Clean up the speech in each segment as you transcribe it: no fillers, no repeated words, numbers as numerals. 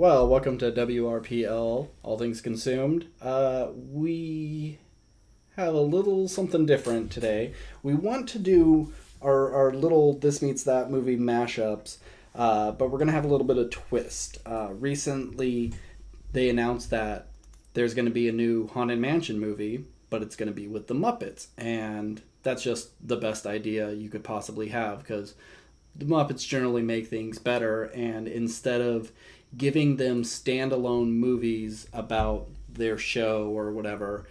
Well, welcome to WRPL, All Things Consumed. We have a little something different today. We want to do our little This Meets That movie mashups, but we're going to have a little bit of twist. Recently, they announced that there's going to be a new Haunted Mansion movie, but it's going to be with the Muppets, and that's just the best idea you could possibly have, because the Muppets generally make things better, and instead of giving them standalone movies about their show or whatever,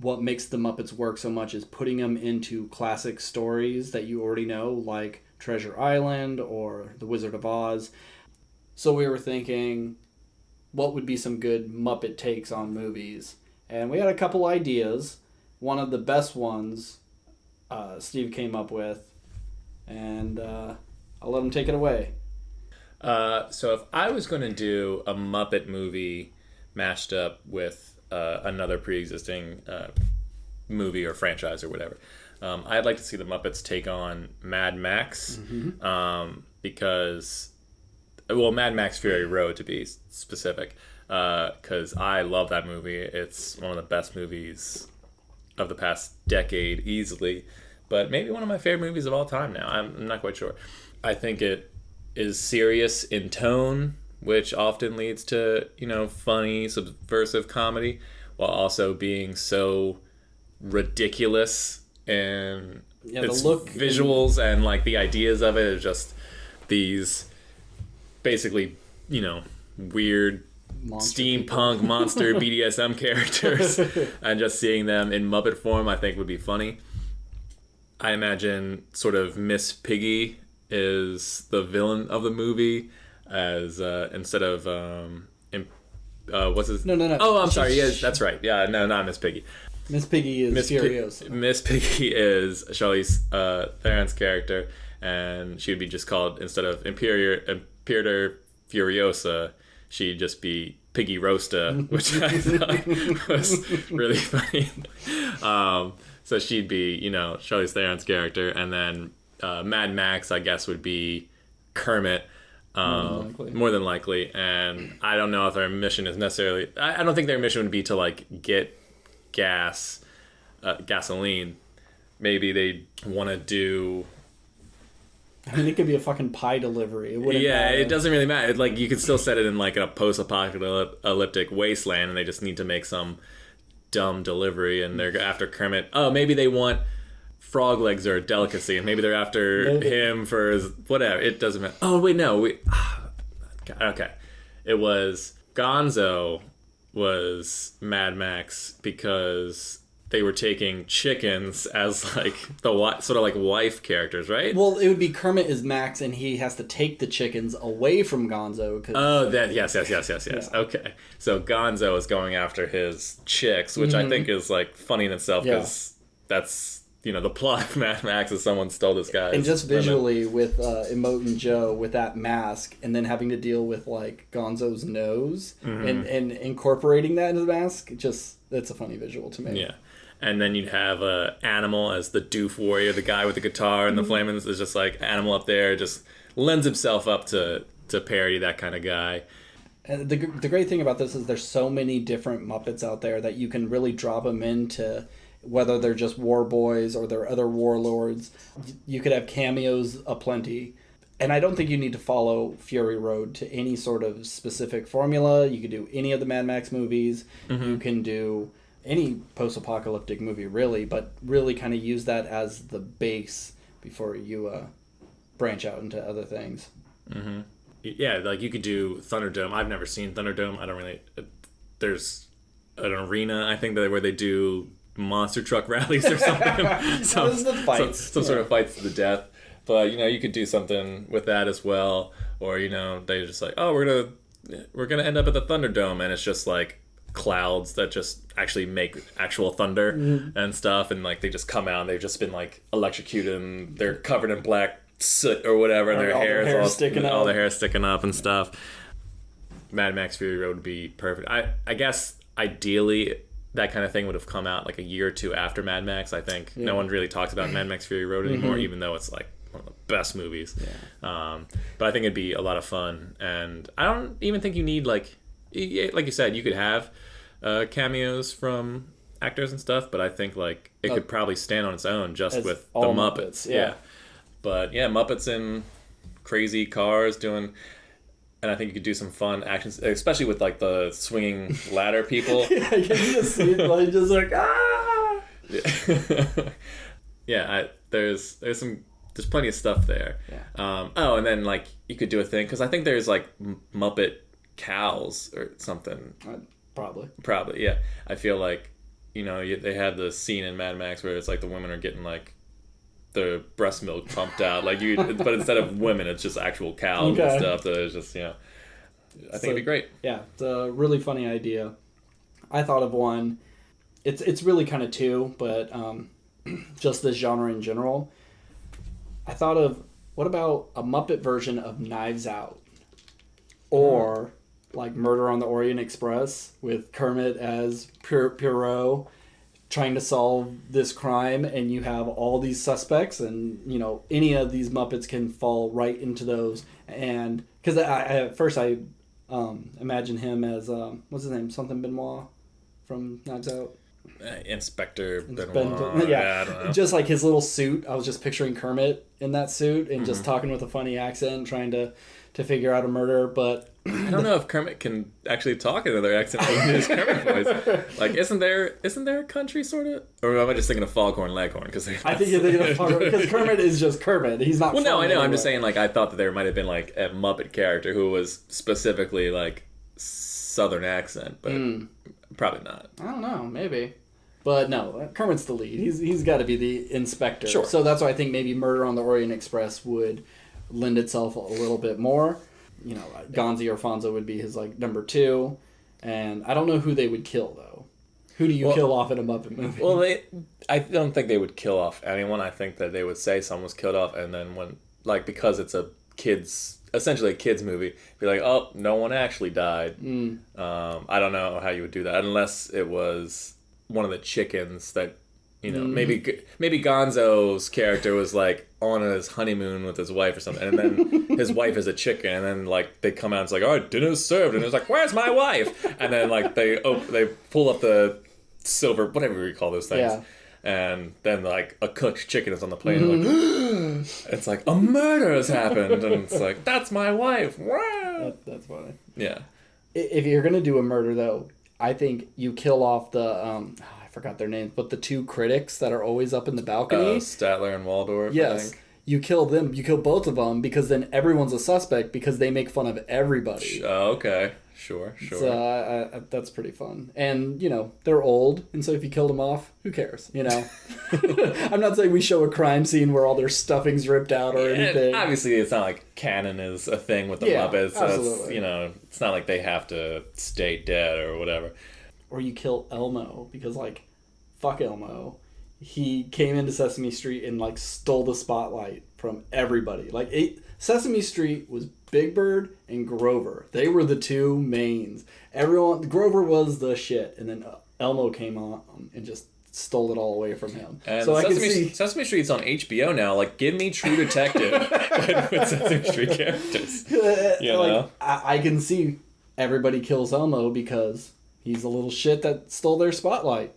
what makes the Muppets work so much is putting them into classic stories that you already know, like Treasure Island or The Wizard of Oz. So we were thinking, what would be some good Muppet takes on movies? And we had a couple ideas. One of the best ones Steve came up with, and I'll let him take it away. So if I was going to do a Muppet movie mashed up with another pre-existing movie or franchise or whatever, I'd like to see the Muppets take on Mad Max, because, well, Mad Max Fury Road to be specific, because I love that movie. It's one of the best movies of the past decade, easily, but maybe one of my favorite movies of all time now. I'm not quite sure. I think it is serious in tone, which often leads to, funny, subversive comedy, while also being so ridiculous and its the look visuals and like the ideas of it are just these basically, weird steampunk monster BDSM characters, and just seeing them in Muppet form I think would be funny. I imagine sort of Miss Piggy is the villain of the movie, as instead of what's his... No. Oh, I'm sorry. Yes, that's right. Yeah, no, not Miss Piggy. Miss Piggy is Furiosa. Miss Piggy is Charlize Theron's character, and she would be just called, instead of Imperator Furiosa, she'd just be Piggy Roasta, which I thought was really funny. So she'd be, Charlize Theron's character, and then Mad Max, I guess, would be Kermit, more than likely. And I don't know if their mission is necessarily... I don't think their mission would be to, get gasoline. Maybe they want to do... I mean, it could be a fucking pie delivery. It wouldn't matter. It doesn't really matter. You could still set it in, a post-apocalyptic wasteland, and they just need to make some dumb delivery, and they're after Kermit. Oh, maybe they want... frog legs are a delicacy, and maybe they're after him for his whatever. It doesn't matter. Oh wait, no, okay. It was Gonzo was Mad Max because they were taking chickens as the sort of wife characters, right? Well, it would be Kermit is Max, and he has to take the chickens away from Gonzo. Yes. Yeah. Okay, so Gonzo is going after his chicks, which I think is funny in itself, because that's... the plot of Mad Max is someone stole this guy's and just women. Visually with Emote Joe with that mask, and then having to deal with Gonzo's nose and incorporating that into the mask, that's a funny visual to me. Yeah. And then you'd have Animal as the doof warrior, the guy with the guitar and the flamings is just Animal up there, just lends himself up to parody that kind of guy. And the great thing about this is there's so many different Muppets out there that you can really drop them into, whether they're just war boys or they're other warlords. You could have cameos aplenty. And I don't think you need to follow Fury Road to any sort of specific formula. You could do any of the Mad Max movies. You can do any post-apocalyptic movie, really, but really kind of use that as the base before you branch out into other things. Yeah, you could do Thunderdome. I've never seen Thunderdome. I don't really... There's an arena, I think, where they do monster truck rallies or something. some sort of fights to the death. But you could do something with that as well, or they just we're gonna end up at the Thunderdome, and it's just clouds that just actually make actual thunder and stuff, and they just come out and they've just been electrocuted, and they're covered in black soot or whatever, and their hair is all sticking up, all their hair sticking up and stuff. Mad Max Fury Road would be perfect. I guess ideally that kind of thing would have come out a year or two after Mad Max. I think no one really talks about Mad Max Fury Road anymore, even though it's one of the best movies. Yeah. But I think it'd be a lot of fun, and I don't even think you need like you said, you could have cameos from actors and stuff, but I think like it could probably stand on its own just with the Muppets. Yeah. But yeah, Muppets in crazy cars doing. And I think you could do some fun actions, especially with like the swinging ladder people. Yeah, I can just see it like just like ah. Yeah, there's plenty of stuff there. Yeah. Oh, and then like you could do a thing because I think there's like Muppet cows or something. Probably, yeah. I feel like they had the scene in Mad Max where it's like the women are getting like the breast milk pumped out, but instead of women, it's just actual cows and stuff. That is just I think it'd be great. Yeah, it's a really funny idea. I thought of one. It's really kind of two, but just this genre in general. I thought of what about a Muppet version of Knives Out, or like Murder on the Orient Express with Kermit as Pierrot, trying to solve this crime, and you have all these suspects, and any of these Muppets can fall right into those. And because at first I imagine him as what's his name, something Benoit from Knives Out. Inspector Benoit. Yeah, I don't know. Just like his little suit. I was just picturing Kermit in that suit and just talking with a funny accent, trying to figure out a murder. But I don't know if Kermit can actually talk in another accent than his Kermit voice. Like, isn't there a country sort of? Or am I just thinking of Foghorn Leghorn? I think you're thinking of Foghorn because Kermit is just Kermit. He's not. Well, no, I know. I'm just saying. Like, I thought that there might have been like a Muppet character who was specifically like Southern accent, but probably not. I don't know. Maybe. But no, Kermit's the lead. He's got to be the inspector. Sure. So that's why I think maybe Murder on the Orient Express would lend itself a little bit more. Gonzi or Fonzo would be his like number 2, and I don't know who they would kill though. Who do you kill off in a Muppet movie? Well, I don't think they would kill off anyone. I think that they would say someone was killed off, and then because it's essentially a kids movie, be like, oh, no one actually died. I don't know how you would do that unless it was one of the chickens that maybe Gonzo's character was like on his honeymoon with his wife or something, and then his wife is a chicken, and then like they come out and it's like, oh, dinner's served, and it's like, where's my wife? And then like they pull up the silver, whatever we call those things, and then like a cooked chicken is on the plate, and like, it's like a murder has happened, and it's like, that's my wife. Wow. That's funny. Yeah. If you're gonna do a murder though, I think you kill off the I forgot their names, but the 2 critics that are always up in the balcony. Statler and Waldorf. Yes. I think. You kill them. You kill both of them because then everyone's a suspect because they make fun of everybody. Oh, okay. Sure. So that's pretty fun. And, they're old. And so if you killed them off, who cares? I'm not saying we show a crime scene where all their stuffing's ripped out or anything. Obviously, it's not like canon is a thing with the Muppets. So absolutely. It's not like they have to stay dead or whatever. Or you kill Elmo because, fuck Elmo. He came into Sesame Street and, stole the spotlight from everybody. Sesame Street was Big Bird and Grover. They were the 2 mains. Grover was the shit. And then Elmo came on and just stole it all away from him. And so Sesame Street's on HBO now. Give me True Detective with Sesame Street characters. I can see everybody kills Elmo because he's a little shit that stole their spotlight.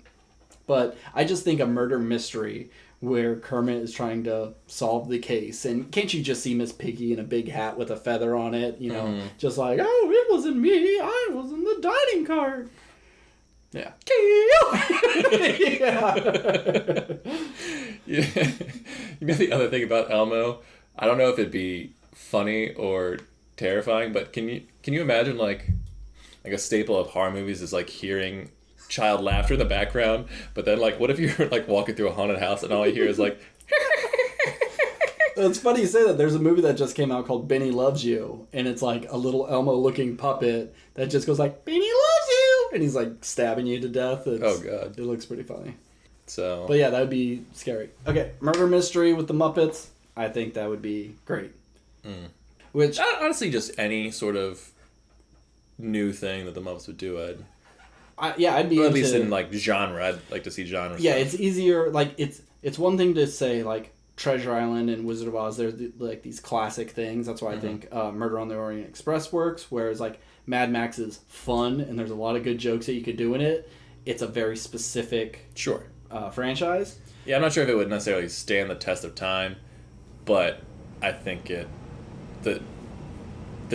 But I just think a murder mystery where Kermit is trying to solve the case. And can't you just see Miss Piggy in a big hat with a feather on it? Just like, oh, it wasn't me. I was in the dining car. Yeah. Yeah. The other thing about Elmo, I don't know if it'd be funny or terrifying, but can you imagine like a staple of horror movies is hearing child laughter in the background, but then what if you're walking through a haunted house and all you hear is It's funny you say that. There's a movie that just came out called Benny Loves You, and it's a little Elmo looking puppet that just goes Benny loves you, and he's stabbing you to death. Oh god, it looks pretty funny. So, but yeah, that would be scary. Okay, murder mystery with the Muppets. I think that would be great. Which honestly, just any sort of new thing that the Muppets would do, I'd be at least in genre. I'd like to see genre. Yeah, stuff. it's easier. It's one thing to say Treasure Island and Wizard of Oz, they're like these classic things. That's why I think Murder on the Orient Express works. Whereas like Mad Max is fun and there's a lot of good jokes that you could do in it. It's a very specific franchise. Yeah, I'm not sure if it would necessarily stand the test of time, but I think the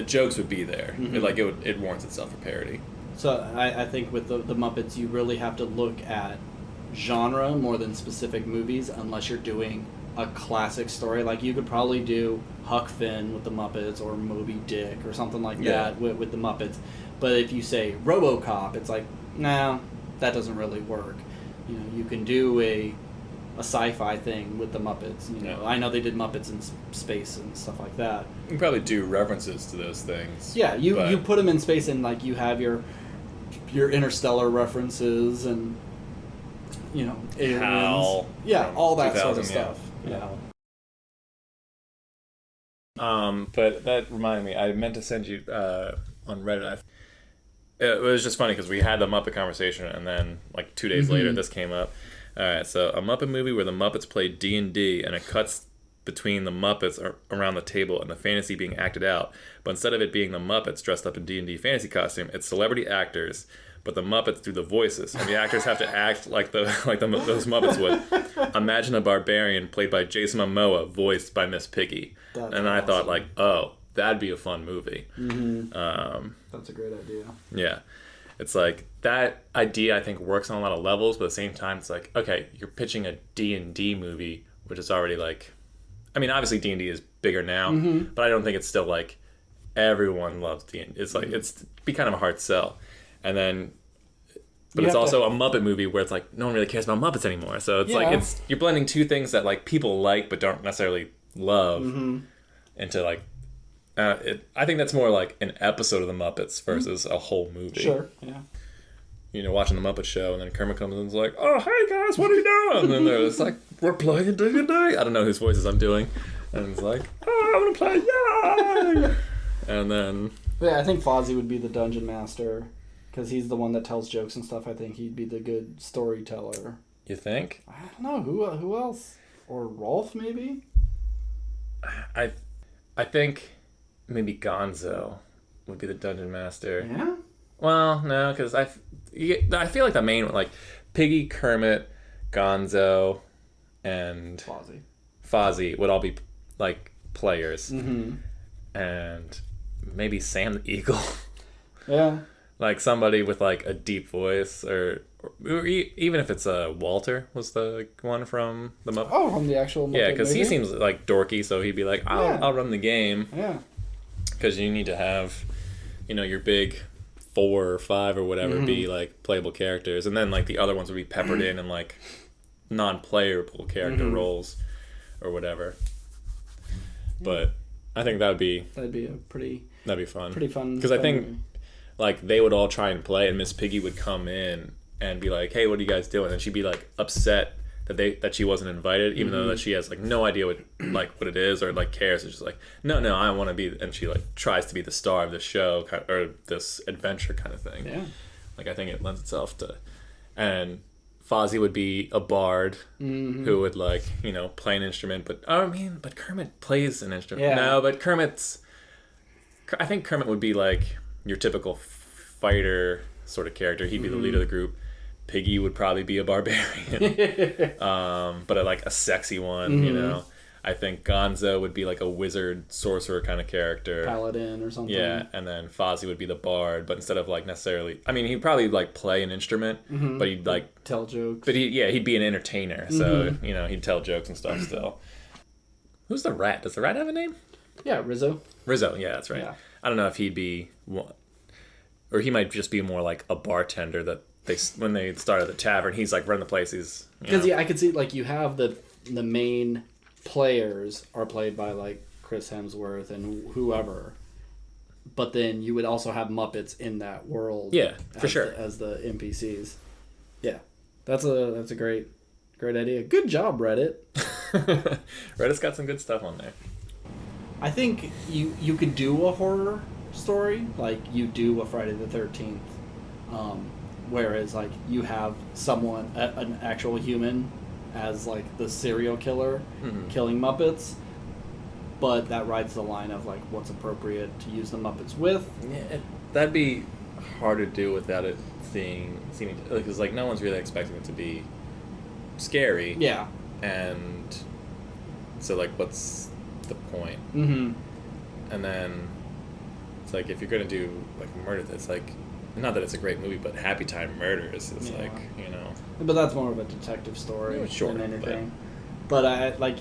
jokes would be there. It warrants itself for parody. So I think with the Muppets, you really have to look at genre more than specific movies, unless you're doing a classic story. Like you could probably do Huck Finn with the Muppets or Moby Dick or something like that with the Muppets. But if you say RoboCop, it's like, nah, that doesn't really work. You know, you can do a sci-fi thing with the Muppets. You know, I know they did Muppets in space and stuff like that. You can probably do references to those things. Yeah, you put them in space and like you have your interstellar references and aliens. HAL. Yeah, all that sort of stuff. Yeah. But that reminded me, I meant to send you on Reddit. It was just funny because we had the Muppet conversation, and then like 2 days later, this came up. All right, so a Muppet movie where the Muppets play D&D, and it cuts between the Muppets around the table and the fantasy being acted out. But instead of it being the Muppets dressed up in D&D fantasy costume, it's celebrity actors, but the Muppets do the voices, and the actors have to act like those Muppets would. Imagine a barbarian played by Jason Momoa, voiced by Miss Piggy. And I thought, like, oh, that'd be a fun movie. That's a great idea. Yeah. It's like, that idea, I think, works on a lot of levels, but at the same time, it's like, okay, you're pitching a D&D movie, which is already, like... I mean, obviously, D&D is bigger now, but I don't think it's still, like, everyone loves D&D. It's like, it's be kind of a hard sell. And then... But it's also a Muppet movie where it's like, no one really cares about Muppets anymore. So it's like, you're blending two things that, like, people like but don't necessarily love into, like... I think that's more like an episode of the Muppets versus a whole movie. Sure, yeah. You know, watching the Muppet Show, and then Kermit comes in and is like, "Oh, hey guys, what are you doing?" And then they're just like, "We're playing D&D." I don't know whose voices I'm doing, and it's like, "Oh, I'm gonna play, yay!" And then I think Fozzie would be the dungeon master because he's the one that tells jokes and stuff. I think he'd be the good storyteller. You think? I don't know who else, or Rolf maybe. I think. Maybe Gonzo would be the dungeon master. Yeah? Well, no, because I feel like the main, like, Piggy, Kermit, Gonzo, and Fozzie would all be, like, players. And maybe Sam the Eagle. Yeah. Like, somebody with, like, a deep voice, or even if it's Walter was the one from the Muppet. Oh, from the actual Muppet. Yeah, because he seems, like, dorky, so he'd be like, I'll run the game. Yeah. Because you need to have, your big 4 or 5 or whatever be, like, playable characters. And then, like, the other ones would be peppered in, like, non-playable character roles or whatever. But I think that'd be fun. Pretty fun. Because I think, like, they would all try and play, and Miss Piggy would come in and be like, "Hey, what are you guys doing?" And she'd be, like, upset that she wasn't invited, even though that she has, like, no idea what it is or, like, cares. It's just like, no, I want to be, and she, like, tries to be the star of the show or this adventure kind of thing. Yeah. Like, I think it lends itself to, and Fozzie would be a bard who would, like, play an instrument, but Kermit plays an instrument. Yeah. No, but I think Kermit would be, like, your typical fighter sort of character. He'd be the leader of the group. Piggy would probably be a barbarian, but a sexy one, I think Gonzo would be like a wizard, sorcerer kind of character. Paladin or something. Yeah, and then Fozzie would be the bard, but instead of, like, necessarily... I mean, he'd probably, like, play an instrument, but he'd, like... Tell jokes. But he'd be an entertainer, so, he'd tell jokes and stuff still. Who's the rat? Does the rat have a name? Yeah, Rizzo. Rizzo, yeah, that's right. Yeah. I don't know if he'd be... Or he might just be more like a bartender that... when they started the tavern, he's like running the place. He's because I could see, like, you have the main players are played by, like, Chris Hemsworth and whoever, but then you would also have Muppets in that world. Yeah, for sure, as the NPCs. Yeah, that's a great idea. Good job, Reddit. Reddit's got some good stuff on there. I think you could do a horror story like you do a Friday the 13th. Whereas, like, you have someone, an actual human, as like the serial killer Mm-hmm. killing Muppets, but that rides the line of like what's appropriate to use the Muppets with. Yeah, that'd be hard to do without it seeming because like no one's really expecting it to be scary. Yeah. And so like what's the point? Mm-hmm. And then it's like if you're gonna do like a murder, that's like not that it's a great movie, but Happy Time Murders is Yeah. like, you know. But that's more of a detective story Sure, than anything. But I like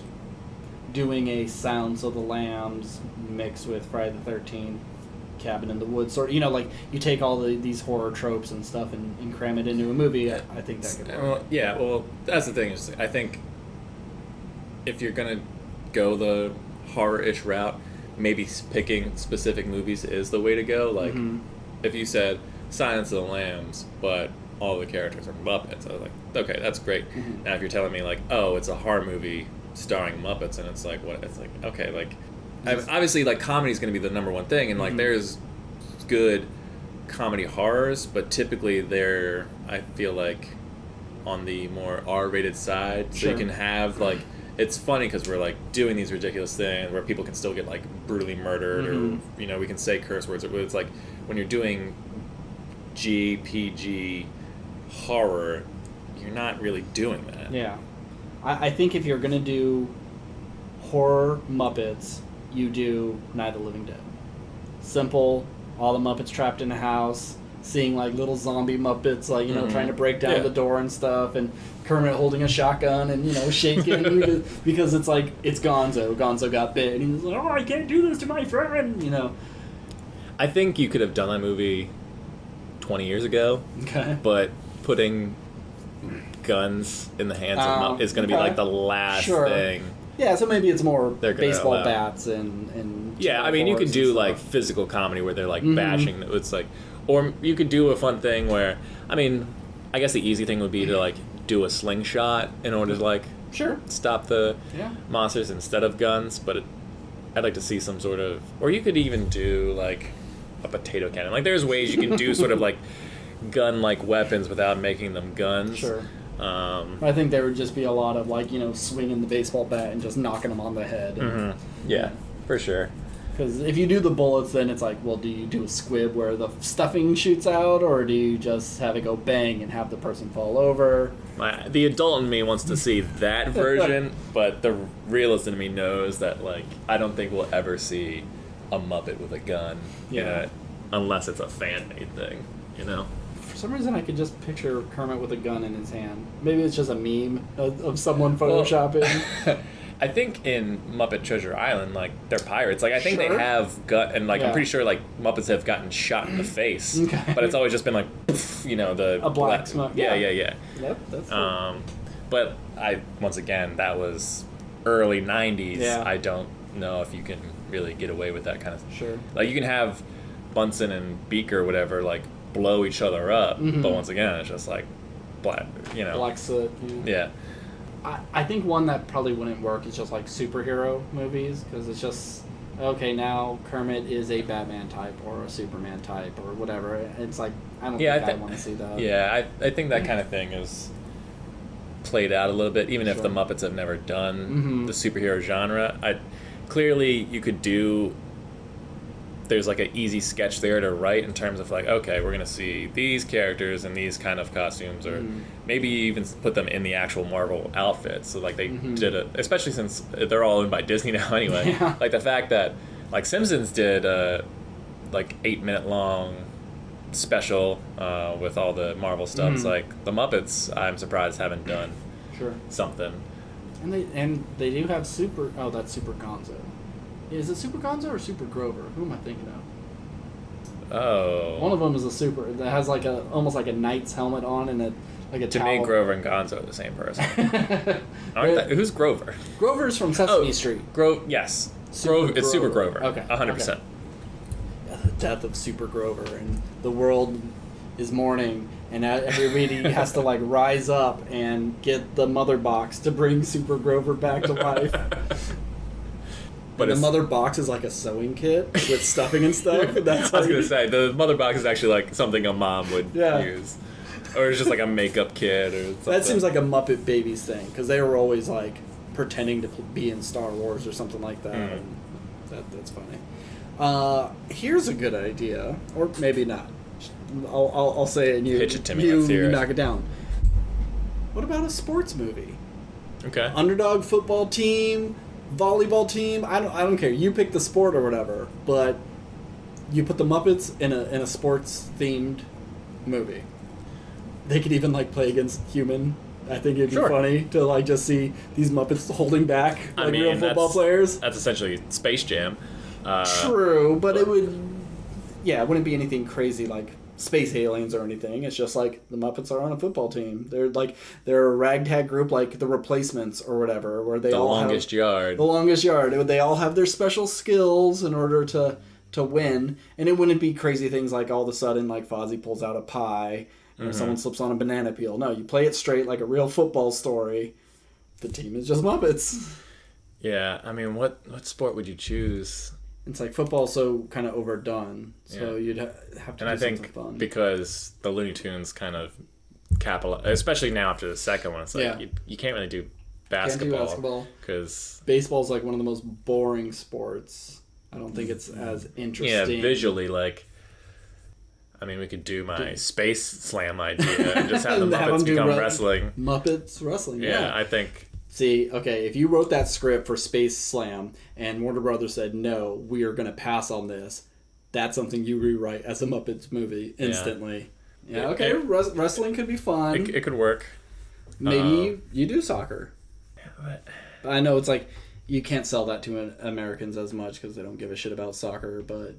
doing a Sounds of the Lambs mixed with Friday the 13th, Cabin in the Woods, sort of, you know, like you take all these horror tropes and stuff and cram it into a movie. I think that could work. Well, yeah, well, that's the thing is I think if you're gonna go the horror-ish route, maybe picking specific movies is the way to go. Like, if you said Silence of the Lambs, but all the characters are Muppets, I was like, okay, that's great. Now, if you're telling me, like, oh, it's a horror movie starring Muppets, and it's like, what? It's like, okay, like, obviously, like, comedy's going to be the number one thing, and, like, there's good comedy horrors, but typically they're, I feel like, on the more R-rated side, so you can have, like, it's funny because we're like doing these ridiculous things where people can still get like brutally murdered or you know we can say curse words. It's like when you're doing GPG horror, you're not really doing that. Yeah, I think if you're gonna do horror Muppets, you do Night of the Living Dead. Simple, all the Muppets trapped in a house, seeing like little zombie Muppets, like, you know, trying to break down the door and stuff, and Kermit holding a shotgun and, you know, shaking because it's like, it's Gonzo. Gonzo got bit, and he's like, oh, I can't do this to my friend, you know. I think you could have done that movie 20 years ago, but putting guns in the hands of Muppets is going to be like the last thing. Yeah, so maybe it's more baseball bats and yeah, I mean, you could do like physical comedy where they're like bashing. It's like, or you could do a fun thing where, I mean, I guess the easy thing would be to like do a slingshot in order to like stop the monsters instead of guns. But I'd like to see some sort of, or you could even do like a potato cannon. Like there's ways you can do sort of like gun-like weapons without making them guns. Sure. I think there would just be a lot of like, you know, swinging the baseball bat and just knocking them on the head. And, yeah, for sure. Because if you do the bullets, then it's like, well, do you do a squib where the stuffing shoots out, or do you just have it go bang and have the person fall over? The adult in me wants to see that version, but the realist in me knows that, like, I don't think we'll ever see a Muppet with a gun in it, unless it's a fan-made thing, you know? For some reason, I could just picture Kermit with a gun in his hand. Maybe it's just a meme of someone photoshopping. I think in Muppet Treasure Island, like, they're pirates. Like, I think they have gun, and, like, I'm pretty sure, like, Muppets have gotten shot in the face. But it's always just been, like, poof, you know, a black smoke. Yeah. Yep, that's cool. But once again, that was early 90s. Yeah. I don't know if you can really get away with that kind of... Sure. Like, you can have Bunsen and Beaker or whatever, like, blow each other up. But once again, it's just, like, black, you know. Black soot. Yeah. I think one that probably wouldn't work is just like superhero movies, because it's just, okay, now Kermit is a Batman type or a Superman type or whatever. It's like, I don't think I want to see that. Yeah, I think that kind of thing is played out a little bit, even if the Muppets have never done the superhero genre. Clearly, you could do... There's like an easy sketch there to write in terms of like, okay, we're going to see these characters in these kind of costumes, or maybe even put them in the actual Marvel outfits. So like they did it, especially since they're all owned by Disney now anyway. Yeah. Like the fact that like Simpsons did like 8-minute long special with all the Marvel stuff. It's like the Muppets, I'm surprised haven't done something. And they do have that's Super Gonzo. Is it Super Gonzo or Super Grover? Who am I thinking of? Oh. One of them is a super that has like almost like a knight's helmet on and a to towel. me, Grover and Gonzo are the same person. Who's Grover? Grover's from Sesame Street. Yes. It's Super Grover. Okay. 100%. Okay. The death of Super Grover, and the world is mourning, and everybody has to like rise up and get the mother box to bring Super Grover back to life. But the mother box is like a sewing kit with stuffing and stuff. That's I was going to say, the mother box is actually like something a mom would use. Or it's just like a makeup kid or something. That seems like a Muppet Babies thing, because they were always like pretending to be in Star Wars or something like that. And that's funny. Here's a good idea, or maybe not. I'll say it and you pitch it to me. Let's hear you it. knock it down. What about a sports movie? Okay. Underdog football team, volleyball team. I don't care. You pick the sport or whatever, but you put the Muppets in a sports themed movie. They could even like play against human. I think it'd be funny to like just see these Muppets holding back like real football players. That's essentially Space Jam. True, but it would. Yeah, it wouldn't be anything crazy like space aliens or anything. It's just like the Muppets are on a football team. They're a ragtag group like the Replacements or whatever, where they the all longest have yard. The longest yard. They all have their special skills in order to win, and it wouldn't be crazy things like all of a sudden like Fozzie pulls out a pie or someone slips on a banana peel. No, you play it straight like a real football story. The team is just Muppets. Yeah, I mean, what sport would you choose? It's like football, so kind of overdone. So you'd have to. And do I think something fun. because the Looney Tunes kind of capitalize, especially now after the second one, it's like you can't really do basketball because baseball's like one of the most boring sports. I don't think it's as interesting. Yeah, visually, like. I mean, we could do my Space Slam idea and just have the Muppets become wrestling. Muppets wrestling, yeah. I think. See, okay, if you wrote that script for Space Slam and Warner Brothers said, no, we are going to pass on this, that's something you rewrite as a Muppets movie instantly. Yeah, okay, wrestling could be fun. It could work. Maybe you do soccer. Yeah, but I know it's like, you can't sell that to Americans as much because they don't give a shit about soccer, but...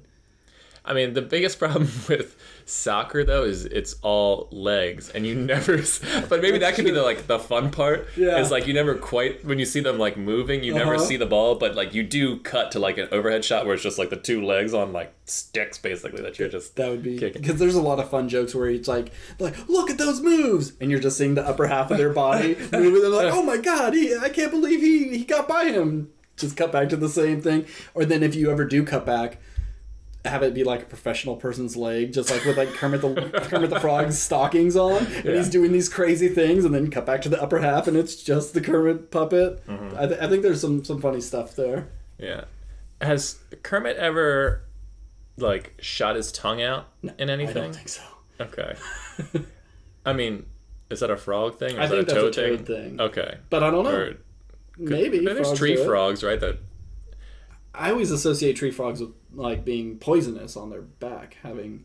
I mean, the biggest problem with soccer, though, is it's all legs, and you never... But maybe that could be the fun part, is, like, you never quite... When you see them, like, moving, you never see the ball, but, like, you do cut to, like, an overhead shot where it's just, like, the two legs on, like, sticks, basically, that you're just That would be... kicking. Because there's a lot of fun jokes where it's like, look at those moves! And you're just seeing the upper half of their body moving, and like, oh my god, I can't believe he got by him! Just cut back to the same thing. Or then if you ever do cut back... have it be like a professional person's leg, just like with like Kermit the Frog's stockings on, and he's doing these crazy things, and then cut back to the upper half, and it's just the Kermit puppet. Mm-hmm. I think there's some funny stuff there. Yeah. Has Kermit ever like shot his tongue out in anything? I don't think so. Okay. I mean, is that a frog thing? Or I think that's a toad thing. Okay. But I don't know. Maybe. There's tree frogs, right? That I always associate tree frogs with like being poisonous on their back, having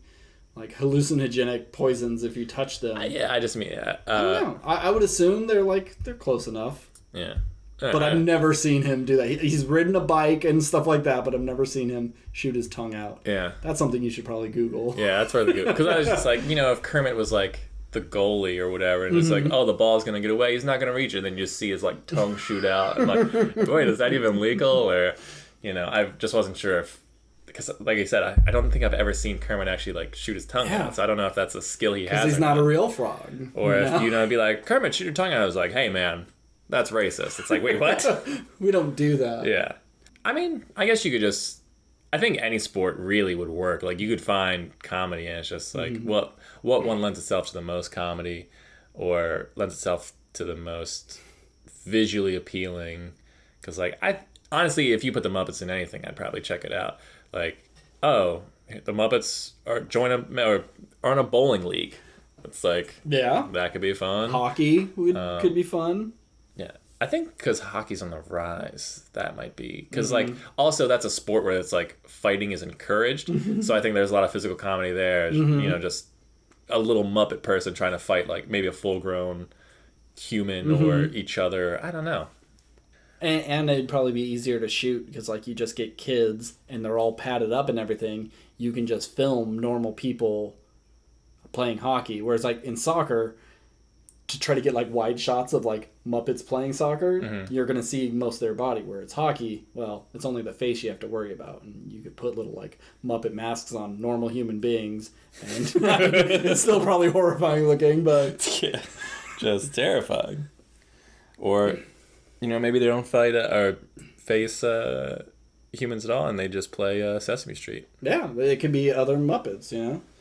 like hallucinogenic poisons if you touch them. I just mean I don't know. I would assume they're close enough. Yeah. But I've never seen him do that. He's ridden a bike and stuff like that, but I've never seen him shoot his tongue out. Yeah. That's something you should probably Google. Yeah, that's probably good. Because I was just like, if Kermit was like the goalie or whatever, and it's like, oh, the ball's going to get away, he's not going to reach it, and then you just see his like tongue shoot out. I'm like, wait, is that even legal? Or, I just wasn't sure if, because like I said, I don't think I've ever seen Kermit actually like shoot his tongue out, so I don't know if that's a skill he has. Because he's not a real frog. Or if, be like, Kermit, shoot your tongue out. I was like, hey, man, that's racist. It's like, wait, what? We don't do that. Yeah. I mean, I guess you could just, I think any sport really would work. Like, you could find comedy, and it's just like, what one lends itself to the most comedy, or lends itself to the most visually appealing. Because, like, honestly, if you put the Muppets in anything, I'd probably check it out. Like, oh, the Muppets are on a bowling league. It's like, that could be fun. Hockey could be fun. Yeah, I think because hockey's on the rise, that might be. Because, like, also that's a sport where it's like fighting is encouraged. So I think there's a lot of physical comedy there. Just a little Muppet person trying to fight, like, maybe a full-grown human or each other. I don't know. And it'd probably be easier to shoot because, like, you just get kids and they're all padded up and everything. You can just film normal people playing hockey. Whereas, like, in soccer, to try to get, like, wide shots of, like, Muppets playing soccer, you're going to see most of their body. Where it's hockey, well, it's only the face you have to worry about. And you could put little, like, Muppet masks on normal human beings. And it's still probably horrifying looking, but... Yeah, just terrifying. Or... maybe they don't fight or face humans at all, and they just play Sesame Street. Yeah, it could be other Muppets,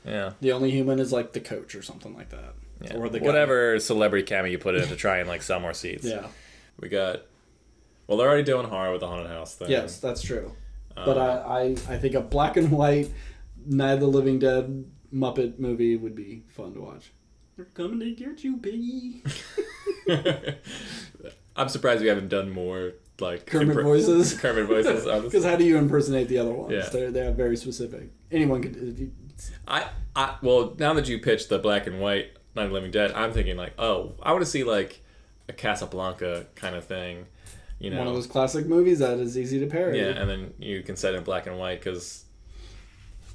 Yeah. The only human is, like, the coach or something like that. Yeah. Or the guy. Whatever celebrity cameo you put in to try and like sell more seats. Yeah. We got. Well, they're already doing horror with the haunted house thing. Yes, that's true. But I think a black and white Night of the Living Dead Muppet movie would be fun to watch. They're coming to get you, piggy. I'm surprised we haven't done more like Kermit voices. Kermit voices. Because how do you impersonate the other ones? Yeah. They're very specific. Anyone could. Well, now that you pitched the black and white Night of the Living Dead, I'm thinking like, oh, I want to see like a Casablanca kind of thing. You know, one of those classic movies that is easy to parody. Yeah, and then you can set it in black and white because,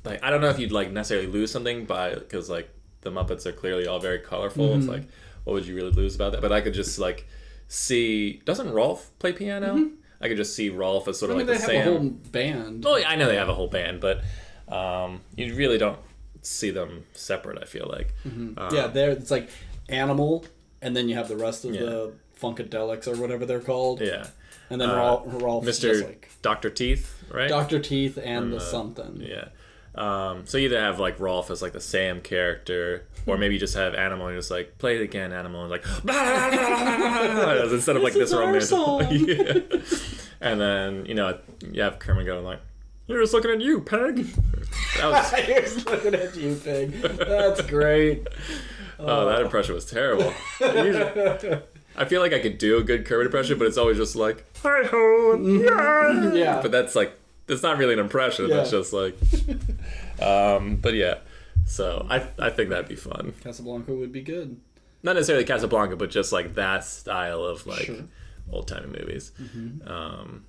like, I don't know if you'd like necessarily lose something because like the Muppets are clearly all very colorful. Mm-hmm. It's like, what would you really lose about that? But I could just like see. Doesn't Rolf play piano? Mm-hmm. I could just see Rolf as sort of like the Sam. They have a whole band. Oh, yeah, I know they have a whole band, but you really don't see them separate. I feel like. Mm-hmm. It's like Animal, and then you have the rest of the Funkadelics or whatever they're called. Yeah. And then Rolf's Mr. just like Dr. Teeth, right? Dr. Teeth and the something. Yeah. So you either have like Rolf as like the Sam character, or maybe you just have Animal and just like play it again, Animal, and like instead of like this romantic. Yeah. And then you have Kermit going like, "You're just looking at you, pig." You're just looking at you, pig. That's great. Oh, that impression was terrible. I feel like I could do a good Kermit impression, but it's always just like, "Hi ho, yeah." Yeah. But that's like, it's not really an impression. Yeah. It's just like, but yeah. So I think that'd be fun. Casablanca would be good. Not necessarily Casablanca, but just like that style of like old timey movies. Mm-hmm.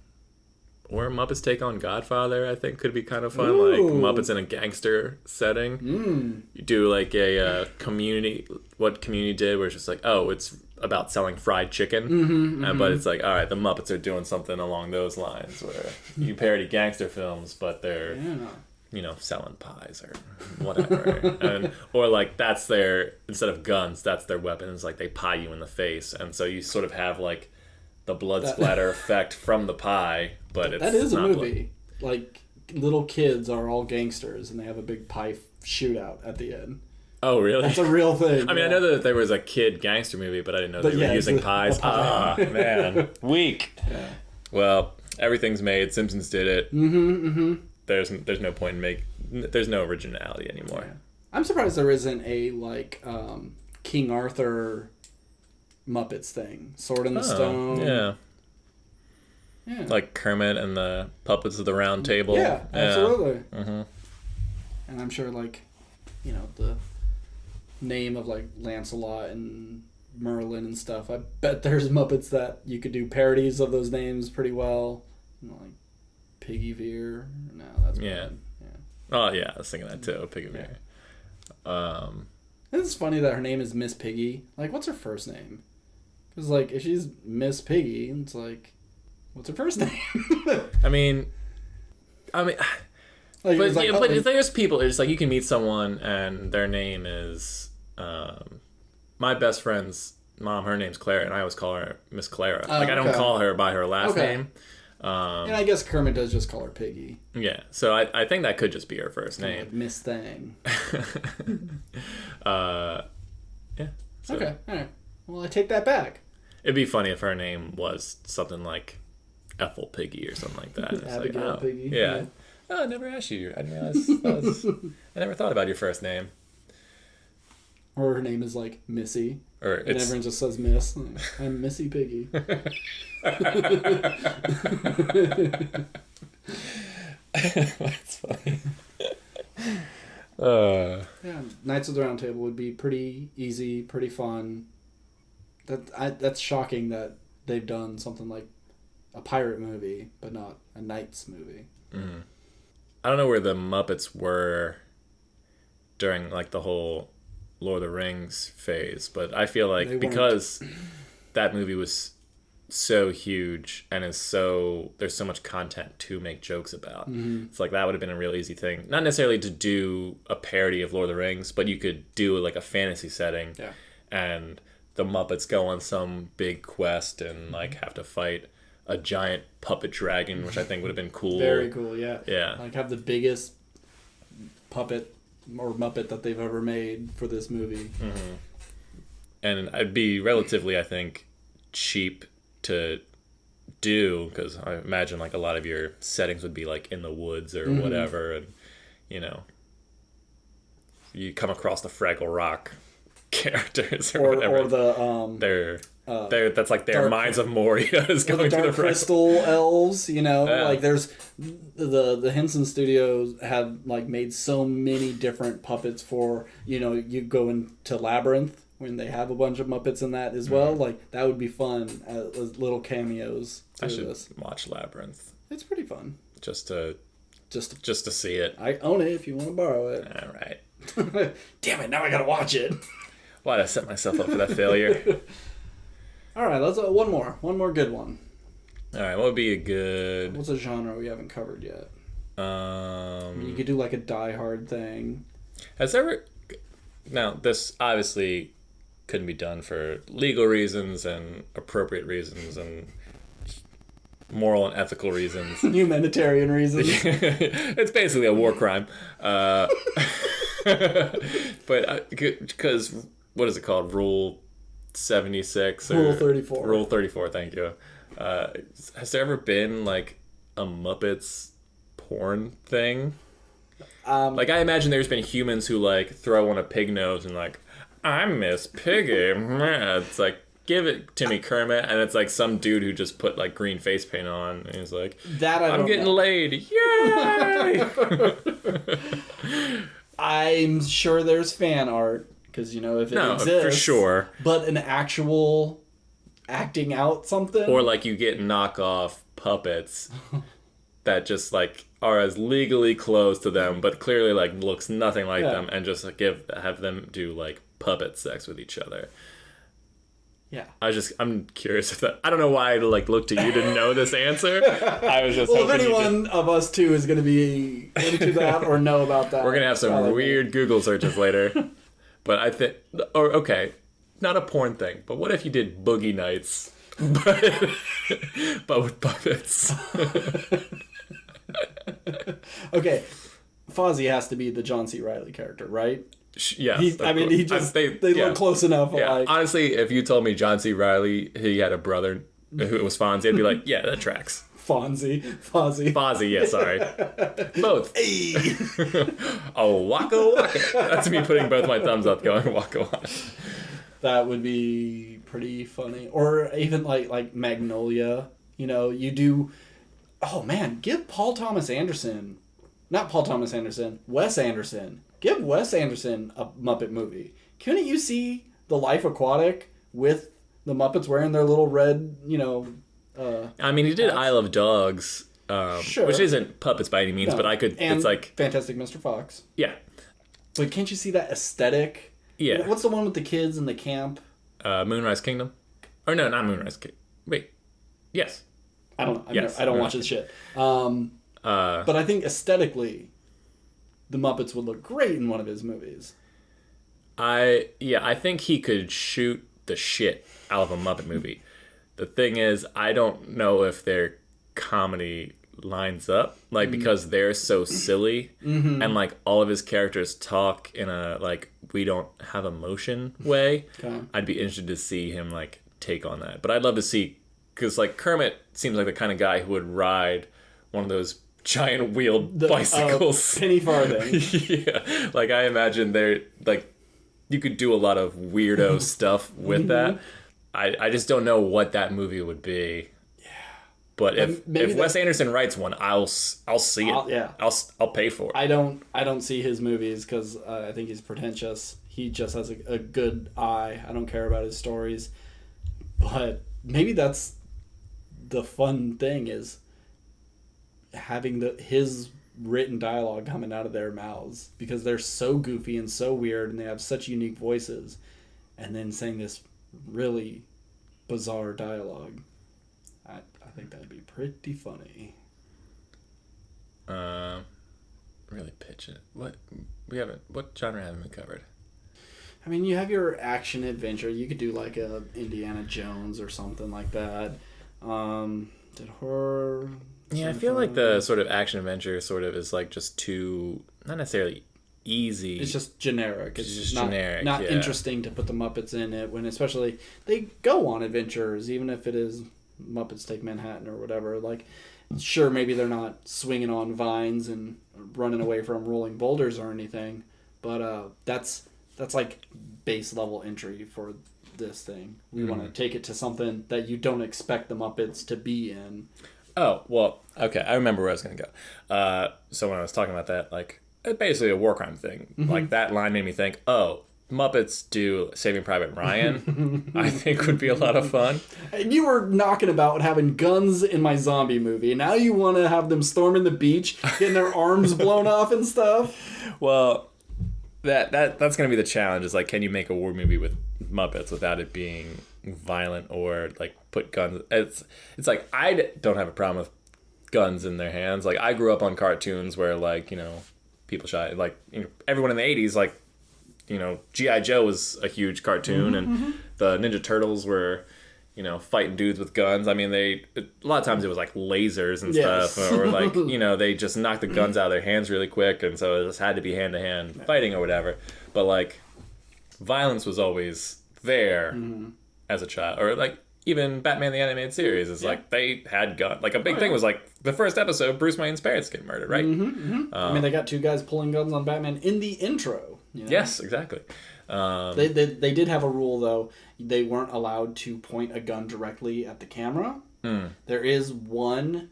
Or Muppets Take on Godfather, I think could be kind of fun. Ooh. Like Muppets in a gangster setting. You do like a community, what Community did, where it's just like, oh, it's about selling fried chicken. But it's like, all right, the Muppets are doing something along those lines where you parody gangster films, but they're, selling pies or whatever. Or like that's their, instead of guns, that's their weapons. Like they pie you in the face. And so you sort of have like the blood splatter effect from the pie, but it's that is a not movie. Like little kids are all gangsters, and they have a big pie shootout at the end. Oh, really? That's a real thing. I mean, I know that there was a kid gangster movie, but I didn't know they were using pies. Ah, man, weak. Yeah. Well, everything's made. Simpsons did it. There's no point in there's no originality anymore. Yeah. I'm surprised there isn't a like King Arthur Muppets thing. Sword in the Stone. Yeah. Like Kermit and the Puppets of the Round Table. Yeah, absolutely. And I'm sure like, the name of like Lancelot and Merlin and stuff. I bet there's Muppets that you could do parodies of those names pretty well. Like Piggy Veer. No, that's bad. Yeah. Oh yeah, I was thinking that too. Piggy Veer. It's funny that her name is Miss Piggy. Like, what's her first name? Because like if she's Miss Piggy, it's like, what's her first name? I mean. Like, but there's people. It's like you can meet someone and their name is my best friend's mom. Her name's Clara, and I always call her Miss Clara. I don't call her by her last name. And I guess Kermit does just call her Piggy. Yeah, so I think that could just be her first name. Like Miss Thing. Yeah. So. Okay. All right. Well, I take that back. It'd be funny if her name was something like Ethel Piggy or something like that. It's Abigail like, Piggy. Yeah. Oh, I never asked you. I didn't realize. I never thought about your first name. Or her name is like Missy. And everyone just says Miss. I'm Missy Piggy. That's funny. Yeah, Knights of the Round Table would be pretty easy, pretty fun. That's shocking that they've done something like a pirate movie, but not a knights movie. Mm. I don't know where the Muppets were during like the whole Lord of the Rings phase, but I feel like because that movie was so huge and there's so much content to make jokes about. It's like that would have been a real easy thing. Not necessarily to do a parody of Lord of the Rings, but you could do like a fantasy setting and the Muppets go on some big quest and like have to fight a giant puppet dragon, which I think would have been cool. Very cool, yeah. Yeah. Like have the biggest puppet or Muppet that they've ever made for this movie. and it'd be relatively, I think, cheap to do, because I imagine like a lot of your settings would be like in the woods or whatever, and you know, you come across the Fraggle Rock characters or whatever, or the they're that's like their Mines of Moria is going the to the Dark Crystal elves, you know, like there's the Henson Studios have like made so many different puppets for, you know, you go into Labyrinth when they have a bunch of Muppets in that as well. Like that would be fun as little cameos. I should watch Labyrinth. It's pretty fun. Just to see it. I own it if you want to borrow it. All right. Damn it! Now I gotta watch it. Why'd I set myself up for that failure? All right, let's one more good one. All right, what would be a good? What's a genre we haven't covered yet? I mean, you could do like a Die Hard thing. Has there ever? Now this obviously couldn't be done for legal reasons and appropriate reasons and moral and ethical reasons, humanitarian reasons. It's basically a war crime. But because what is it called? Rule 76 or Rule 34. Rule 34. Thank you. Has there ever been like a Muppets porn thing? Like I imagine there's been humans who like throw on a pig nose and like, I'm Miss Piggy. It's like, give it to me, Kermit. And it's like some dude who just put like green face paint on and he's like, I'm getting laid. Yay! I'm sure there's fan art because, you know, if it exists, for sure. But an actual acting out something, or like you get knockoff puppets that just like are as legally close to them, but clearly like looks nothing like them, and just like have them do like puppet sex with each other. Yeah, I'm curious if that. I don't know why I like looked to you to know this answer. I was just well, if anyone of us two is going to be into that or know about that, we're gonna have some weird Google searches later. But I think, or okay, not a porn thing, but what if you did Boogie Nights, but with puppets? Okay, Fozzie has to be the John C. Reilly character, right? Yeah, they look close enough. Yeah. Like, honestly, if you told me John C. Reilly, he had a brother who was Fonzie, I'd be like, yeah, that tracks. Fozzie, yeah, sorry. Both. Hey. Oh, waka waka. That's me putting both my thumbs up going waka waka. That would be pretty funny. Or even like Magnolia, you know, you do... Oh, man, give Wes Anderson... Give Wes Anderson a Muppet movie. Couldn't you see The Life Aquatic with the Muppets wearing their little red, you know... I mean, he did Isle of Dogs, sure. which isn't puppets by any means, but I could... And it's like... Fantastic Mr. Fox. Yeah. But can't you see that aesthetic? Yeah. What's the one with the kids in the camp? Moonrise Kingdom? Or no, not Moonrise Kingdom. Wait. Yes. I don't know. I don't watch this shit. But I think aesthetically, the Muppets would look great in one of his movies. I think he could shoot the shit out of a Muppet movie. The thing is, I don't know if their comedy lines up, like, because they're so silly, and like all of his characters talk in a like we don't have emotion way. Okay. I'd be interested to see him like take on that, but I'd love to see, because like Kermit seems like the kind of guy who would ride one of those giant wheeled bicycles. Penny farthing. Yeah, like I imagine they're like you could do a lot of weirdo stuff with that. I just don't know what that movie would be. Yeah. But if Wes Anderson writes one, I'll see it. Yeah. I'll pay for it. I don't see his movies because I think he's pretentious. He just has a good eye. I don't care about his stories. But maybe that's the fun thing, is having his written dialogue coming out of their mouths, because they're so goofy and so weird and they have such unique voices, and then saying this really bizarre dialogue. I think that'd be pretty funny. Really pitch it. What genre haven't we covered? I mean, you have your action adventure. You could do like a Indiana Jones or something like that. Did horror? Yeah, I feel like the sort of action adventure sort of is like just too, not necessarily easy. It's just generic. It's just generic. Not interesting to put the Muppets in it when, especially, they go on adventures, even if it is Muppets Take Manhattan or whatever. Like, sure, maybe they're not swinging on vines and running away from rolling boulders or anything, but that's like base level entry for this thing. We want to take it to something that you don't expect the Muppets to be in. Oh, well, okay, I remember where I was going to go. So when I was talking about that, like, it's basically a war crime thing. Like, that line made me think, oh, Muppets do Saving Private Ryan, I think would be a lot of fun. And you were knocking about having guns in my zombie movie, and now you want to have them storming the beach, getting their arms blown off and stuff? Well, that's going to be the challenge, is, like, can you make a war movie with Muppets without it being violent or, like, put guns... It's like, I don't have a problem with guns in their hands. Like, I grew up on cartoons where, like, you know, people shot... Like, you know, everyone in the 80s, like, you know, G.I. Joe was a huge cartoon, and the Ninja Turtles were, you know, fighting dudes with guns. I mean, a lot of times it was like lasers and stuff, or like, you know, they just knocked the guns out of their hands really quick, and so it just had to be hand-to-hand fighting or whatever. But, like, violence was always there as a child. Or, like, even Batman the Animated Series is like, they had guns. Like, a big thing was, like, the first episode, Bruce Wayne's parents get murdered, right? I mean, they got two guys pulling guns on Batman in the intro. You know? Yes, exactly. They did have a rule, though. They weren't allowed to point a gun directly at the camera. There is one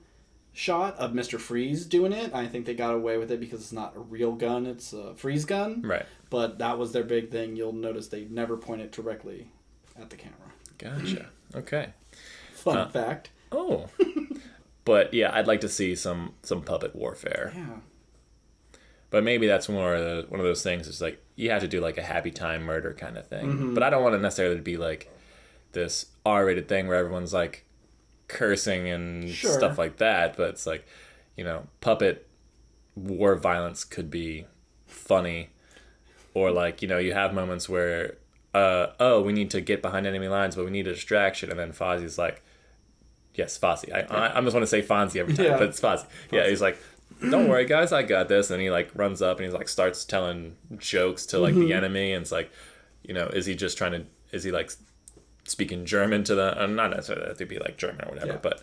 shot of Mr. Freeze doing it. I think they got away with it because it's not a real gun. It's a freeze gun. Right. But that was their big thing. You'll notice they never point it directly at the camera. Gotcha. Okay. Fun fact. Oh. But, yeah, I'd like to see some puppet warfare. Yeah. But maybe that's more one of those things. It's like, you have to do like a happy time murder kind of thing. But I don't want it necessarily to be like this R-rated thing where everyone's like cursing and stuff like that. But it's like, you know, puppet war violence could be funny. Or like, you know, you have moments where, we need to get behind enemy lines, but we need a distraction. And then Fozzie's like, yes, Fozzie. I just want to say Fonzie every time, but it's Fozzie. Yeah, he's like, don't worry, guys, I got this. And he, like, runs up and he, like, starts telling jokes to, like, the enemy. And it's like, you know, is he, like, speaking German to the... not necessarily that to be, like, German or whatever, but...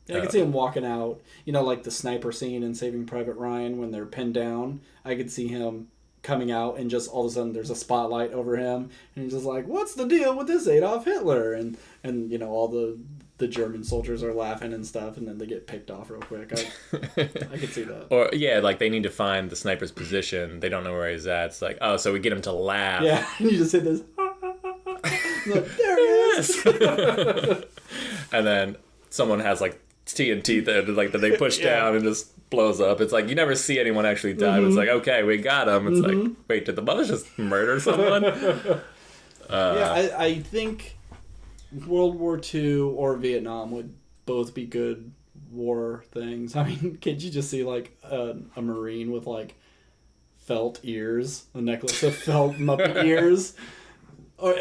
Yeah, I could see him walking out, you know, like the sniper scene in Saving Private Ryan when they're pinned down. I could see him coming out and just all of a sudden there's a spotlight over him. And he's just like, what's the deal with this Adolf Hitler? And you know, all the German soldiers are laughing and stuff, and then they get picked off real quick. I could see that. Or, yeah, like, they need to find the sniper's position. They don't know where he's at. It's like, oh, so we get him to laugh. Yeah, and you just say this. Like, there he is. And then someone has, like, TNT that they push down and just blows up. It's like, you never see anyone actually die. But it's like, okay, we got him. It's like, wait, did the mothers just murder someone? I think World War II or Vietnam would both be good war things. I mean, can't you just see like a Marine with like felt ears, a necklace of felt Muppet ears? Or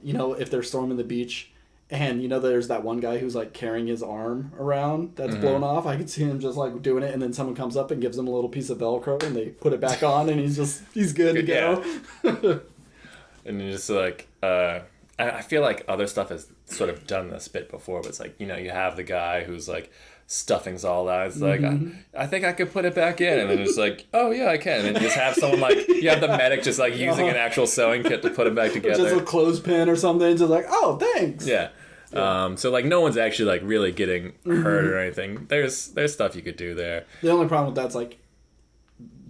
you know, if they're storming the beach and you know there's that one guy who's like carrying his arm around that's blown off. I could see him just like doing it, and then someone comes up and gives him a little piece of Velcro and they put it back on and he's good to go. Yeah. And you're just like, I feel like other stuff has sort of done this bit before, but it's like, you know, you have the guy who's like, stuffing's all out. It's like, I think I could put it back in. And then it's like, oh, yeah, I can. And you just have someone like, you have the medic just like using an actual sewing kit to put it back together. Just a clothespin or something. Just like, oh, thanks. Yeah. So like no one's actually like really getting hurt or anything. There's stuff you could do there. The only problem with that's like,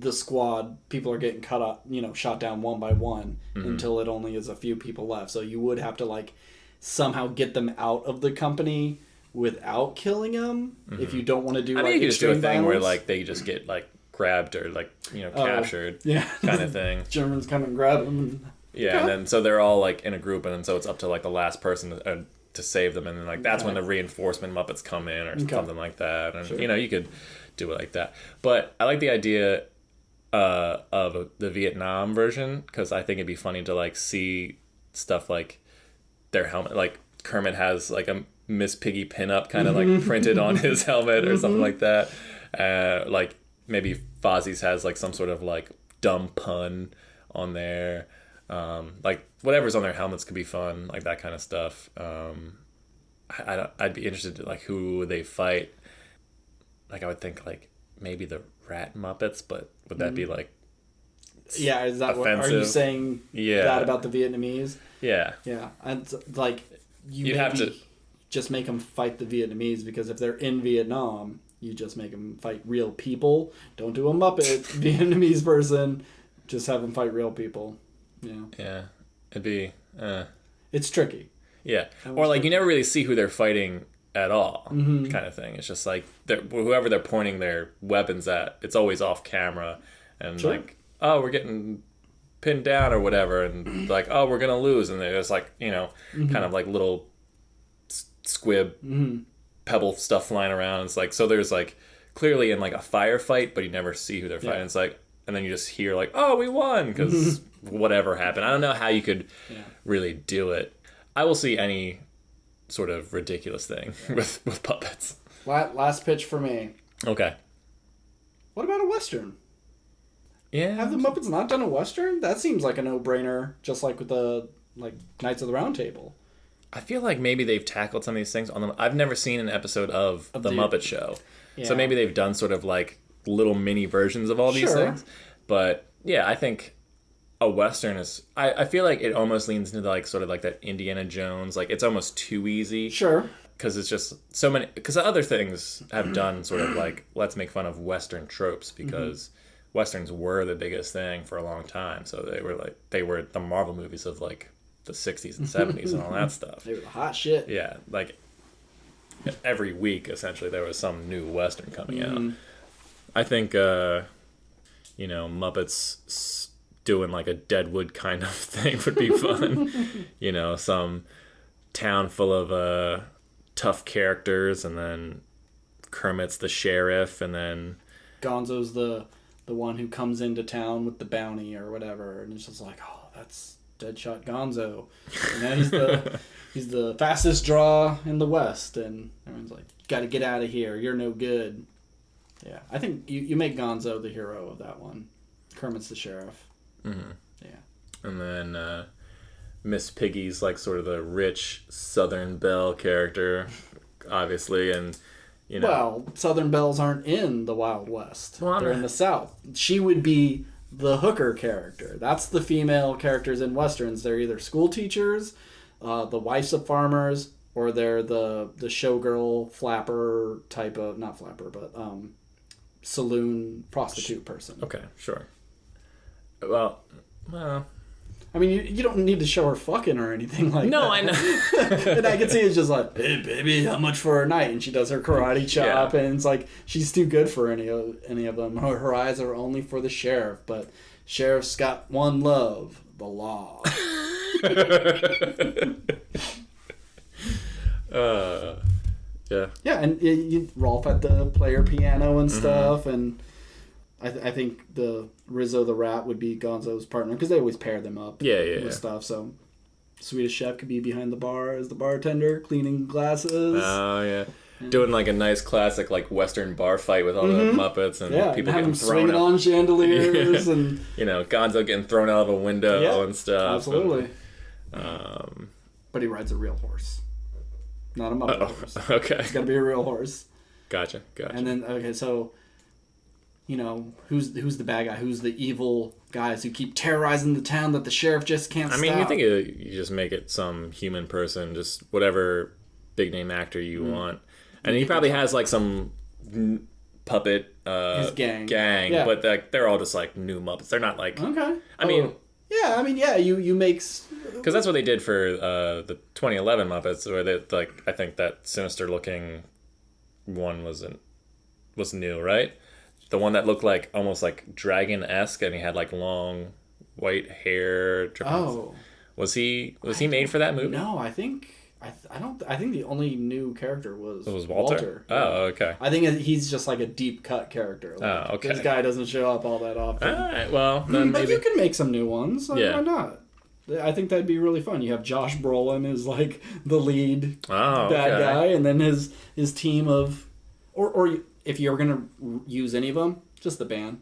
the squad, people are getting cut up, you know, shot down one by one until it only is a few people left. So you would have to like somehow get them out of the company without killing them if you don't want to do like you could just do a thing violence. where like they just get like grabbed or like, you know, captured kind of thing. Germans come and grab them. And then so they're all like in a group, and then so it's up to like the last person to save them, and then like that's when the reinforcement Muppets come in or something like that. And you know, you could do it like that. But I like the idea of the Vietnam version, because I think it'd be funny to like see stuff like their helmet, like Kermit has like a Miss Piggy pinup kind of like printed on his helmet or something like that. Like maybe Fozzie's has like some sort of like dumb pun on there. Like whatever's on their helmets could be fun, like that kind of stuff. I'd be interested in like who they fight. Like I would think like maybe the Rat Muppets, but would that be like yeah? Is that offensive? What are you saying? Yeah. That about the Vietnamese? Yeah. Yeah, and like You'd have to just make them fight the Vietnamese, because if they're in Vietnam, you just make them fight real people. Don't do a Muppet Vietnamese person. Just have them fight real people. Yeah. Yeah. It'd be. It's tricky. Yeah. Or like you never really see who they're fighting at all, kind of thing. It's just like whoever they're pointing their weapons at, it's always off camera, and like, oh, we're getting pinned down or whatever, and like, oh, we're gonna lose, and there's like, you know, kind of like little squib pebble stuff flying around. It's like, so there's like clearly in like a firefight, but you never see who they're fighting. It's like, and then you just hear like, oh, we won because whatever happened. I don't know how you could really do it. I will see any sort of ridiculous thing with puppets. Last pitch for me. Okay. What about a Western? Yeah. Have the Muppets not done a Western? That seems like a no-brainer, just like with the Knights of the Round Table. I feel like maybe they've tackled some of these things on them. I've never seen an episode of The Muppet Show. Yeah. So maybe they've done sort of like little mini versions of all these things. But yeah, I think a Western is... I feel like it almost leans into like sort of like that Indiana Jones. Like it's almost too easy. Sure. Because it's just so many... Because other things have done sort of like, let's make fun of Western tropes, because Westerns were the biggest thing for a long time. So they were the Marvel movies of like the 60s and 70s and all that stuff. They were the hot shit. Yeah, like every week essentially there was some new Western coming out. I think Muppets doing like a Deadwood kind of thing would be fun. Some town full of tough characters, and then Kermit's the sheriff, and then Gonzo's the one who comes into town with the bounty or whatever, and it's just like, oh, that's Deadshot Gonzo. And now he's the fastest draw in the West, and everyone's like, you got to get out of here. You're no good. Yeah, I think you make Gonzo the hero of that one. Kermit's the sheriff. Mm-hmm. Yeah. And then Miss Piggy's like sort of the rich Southern Belle character, obviously, and Well, Southern belles aren't in the Wild West. Well, they're in the South. She would be the hooker character. That's the female characters in Westerns. They're either school teachers, the wives of farmers, or they're the showgirl flapper type of, not flapper, but saloon prostitute person. Okay, sure. Well. I mean, you don't need to show her fucking or anything like that. No, I know. And I can see it's just like, hey, baby, how much for a night? And she does her karate chop, and it's like, she's too good for any of them. Her eyes are only for the sheriff, but sheriff's got one love, the law. Yeah. Yeah, and Rolf at the player piano and stuff, and I think the Rizzo the Rat would be Gonzo's partner, because they always pair them up with stuff. So Swedish Chef could be behind the bar as the bartender, cleaning glasses. Oh, yeah. Doing like a nice classic like Western bar fight with all the Muppets and people getting thrown on chandeliers and Gonzo getting thrown out of a window and stuff. Absolutely. But he rides a real horse, not a Muppet horse. Okay, it's got to be a real horse. Gotcha. And then so who's the bad guy? Who's the evil guys who keep terrorizing the town that the sheriff just can't stop? I mean, you think you just make it some human person, just whatever big name actor you want. And he probably has like some puppet his gang, but they're all just like new Muppets. They're not like you make, because that's what they did for the 2011 Muppets, where they I think that sinister looking one was new, right? The one that looked like almost like dragon-esque, and he had like long white hair. Was he made for that movie? No, I think I think the only new character was Walter. Oh, okay. I think he's just like a deep cut character. Okay. This guy doesn't show up all that often. All right. Well, then but maybe you can make some new ones. Why not? I think that'd be really fun. You have Josh Brolin as like the lead bad guy, and then his team of, or if you're gonna use any of them, just the band.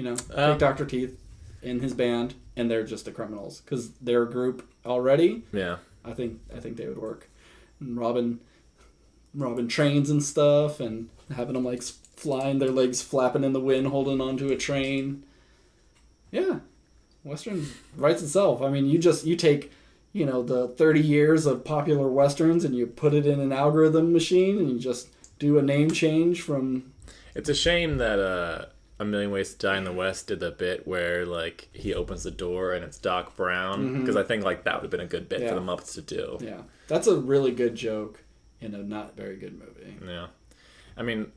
take Dr. Teeth in his band, and they're just the criminals because they're a group already. Yeah, I think they would work. And Robin trains and stuff, and having them like flying, their legs flapping in the wind, holding onto a train. Yeah, Western writes itself. I mean, you take the 30 years of popular Westerns and you put it in an algorithm machine and you just do a name change from... It's a shame that A Million Ways to Die in the West did the bit where like he opens the door and it's Doc Brown, because I think like that would have been a good bit for the Muppets to do. Yeah, that's a really good joke in a not very good movie. Yeah, I mean,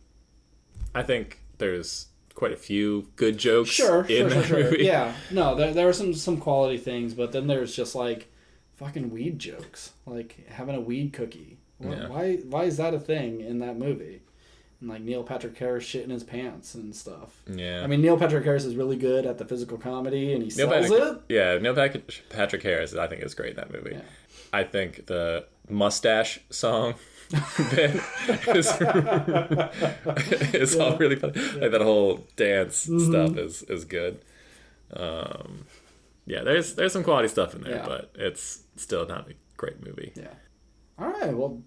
I think there's quite a few good jokes in that movie. Yeah, no, there are some quality things, but then there's just like fucking weed jokes, like having a weed cookie. Why is that a thing in that movie? And like Neil Patrick Harris shitting his pants and stuff. Yeah. I mean, Neil Patrick Harris is really good at the physical comedy, and he sells it. Yeah, Neil Patrick Harris, I think, is great in that movie. Yeah. I think the mustache song bit is all really funny. Like that whole dance stuff is good. Yeah, there's some quality stuff in there, but it's still not a great movie. Yeah. All right. Well,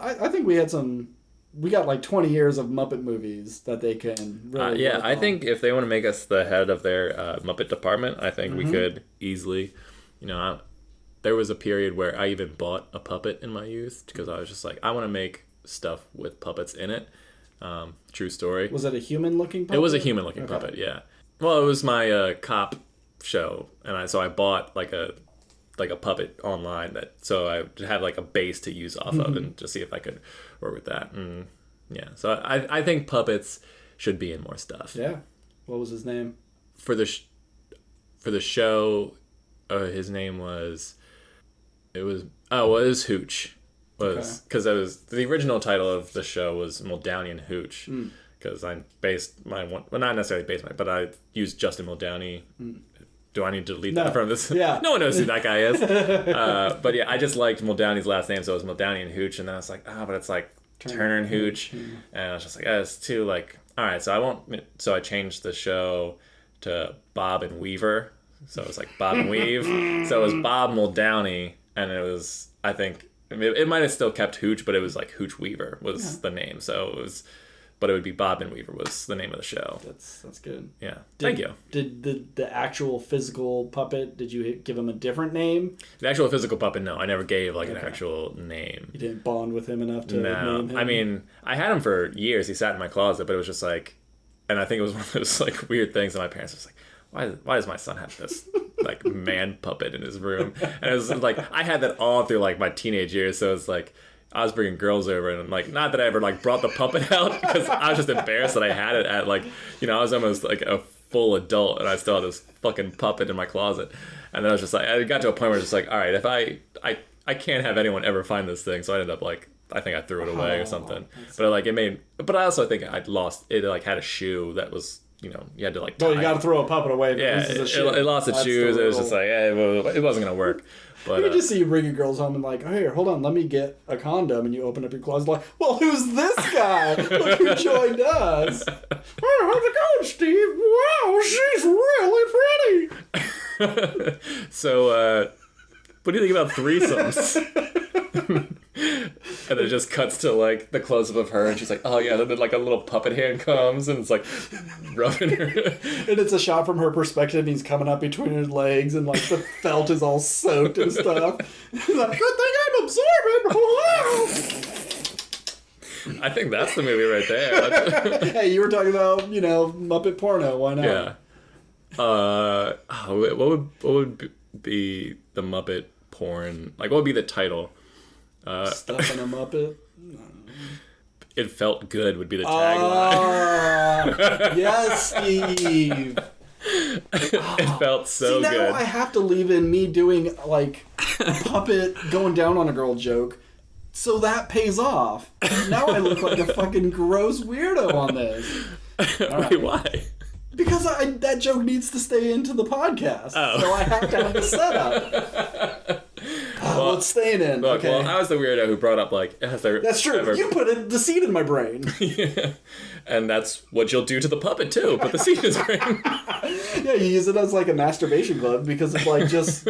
I think we got like 20 years of Muppet movies that they can really work I on. think if they want to make us the head of their Muppet department, I think we could easily, there was a period where I even bought a puppet in my youth because I was just like, I want to make stuff with puppets in it. True story. Was it a human-looking puppet? It was a human-looking puppet, yeah. Well, it was my cop show, and I bought like a puppet online so I had like a base to use off of and just see if I could work with that. And yeah, so I think puppets should be in more stuff. Yeah. What was his name? For the show, his name was Hooch. Because it was the original title of the show was Muldowney and Hooch. Because I based my one, well, not necessarily based my, but I used Justin Muldowney. Do I need to delete that from this? Yeah. No one knows who that guy is. But yeah, I just liked Muldowney's last name, so it was Muldowney and Hooch, and then I was like, but it's like Turner and Hooch. And I was just like, it's too like, all right, so I won't, so I changed the show to Bob and Weaver. So it was like Bob and Weave. So it was Bob Muldowney, and it was, I think, it might have still kept Hooch, but it was like Hooch Weaver was the name. So it was, but it would be Bob and Weaver was the name of the show. That's good. Yeah. Thank you. Did the actual physical puppet, did you give him a different name? The actual physical puppet, no. I never gave like an actual name. You didn't bond with him enough to name him? I mean, I had him for years. He sat in my closet, but it was just like, and I think it was one of those like weird things that my parents was like, why does my son have this like man puppet in his room? And it was like, I had that all through like my teenage years. So it's like, I was bringing girls over, and like, not that I ever like brought the puppet out, because I was just embarrassed that I had it at like, I was almost like a full adult, and I still had this fucking puppet in my closet. And then I was just like, I got to a point where it's just like, all right, if I can't have anyone ever find this thing, so I ended up like, I think I threw it away or something. But like but I also think I'd lost it. Like had a shoe that was, you had to like. Well, you got to throw a puppet away. Yeah, it lost its shoes. It was just like, it wasn't gonna work. But you just see you bring your girls home and like, oh, here, hold on, let me get a condom, and you open up your closet like, well, who's this guy? Look who joined us. Oh, how's it going, Steve? Wow, she's really pretty. So, what do you think about threesomes? And it just cuts to like the close up of her, and she's like, oh yeah, then like a little puppet hand comes and it's like rubbing her. And it's a shot from her perspective, and he's coming up between her legs, and like the felt is all soaked and stuff. He's like, good thing I'm absorbing. I think that's the movie right there. Hey, you were talking about, Muppet porno, why not? Yeah. What would be the Muppet porn? Like, what would be the title? Stuff in a Muppet? It felt good would be the tagline. Yes, Steve. It felt so See, now good. I have to leave in me doing like a puppet going down on a girl joke, so that pays off. Now I look like a fucking gross weirdo on this. Wait, why? Because that joke needs to stay into the podcast. So I have to have a setup. Well, it's staying in. Look, okay. well, I was the weirdo who brought up, like, has there That's true. ever... You put the seed in my brain. Yeah. And that's what you'll do to the puppet, too. Put the seed in his brain. Yeah, you use it as, like, a masturbation glove because it's, like, just,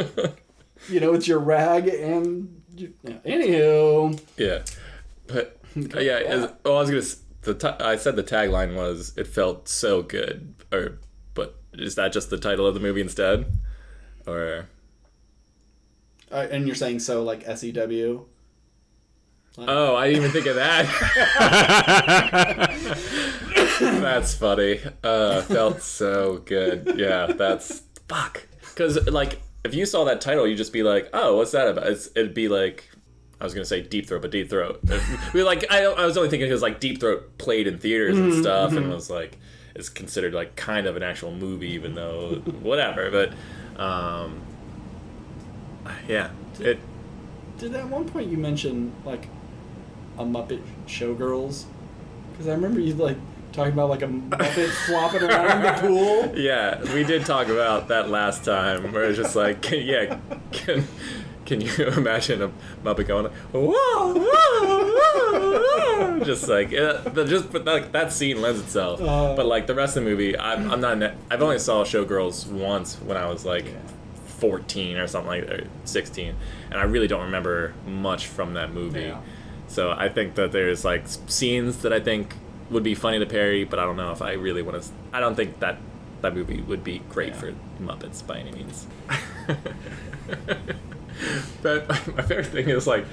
it's your rag and... Anywho. Yeah. But, I was going to... I said the tagline was, it felt so good. But is that just the title of the movie instead? Or... and you're saying so, like, SEW? Oh, I didn't even think of that. That's funny. Felt so good. Yeah, that's... Fuck. Because, like, if you saw that title, you'd just be like, oh, what's that about? It'd be like... I was going to say Deep Throat, but Deep Throat. I was only thinking because, like, Deep Throat played in theaters and stuff, and was, like... It's considered, like, kind of an actual movie, even though... Whatever, but... yeah. Did at one point you mention, like, a Muppet Showgirls? Because I remember you, like, talking about, like, a Muppet flopping around in the pool. Yeah, we did talk about that last time, where it's just like, can you imagine a Muppet going, whoa, whoa, whoa, just like, that scene lends itself. But, like, the rest of the movie, I've only saw Showgirls once when I was, like... 14 or something like that, or 16, and I really don't remember much from that movie. Yeah. So I think that there's like scenes that I think would be funny to parody, but I don't know if I really want to. I don't think that movie would be great for Muppets by any means. But my favorite thing is like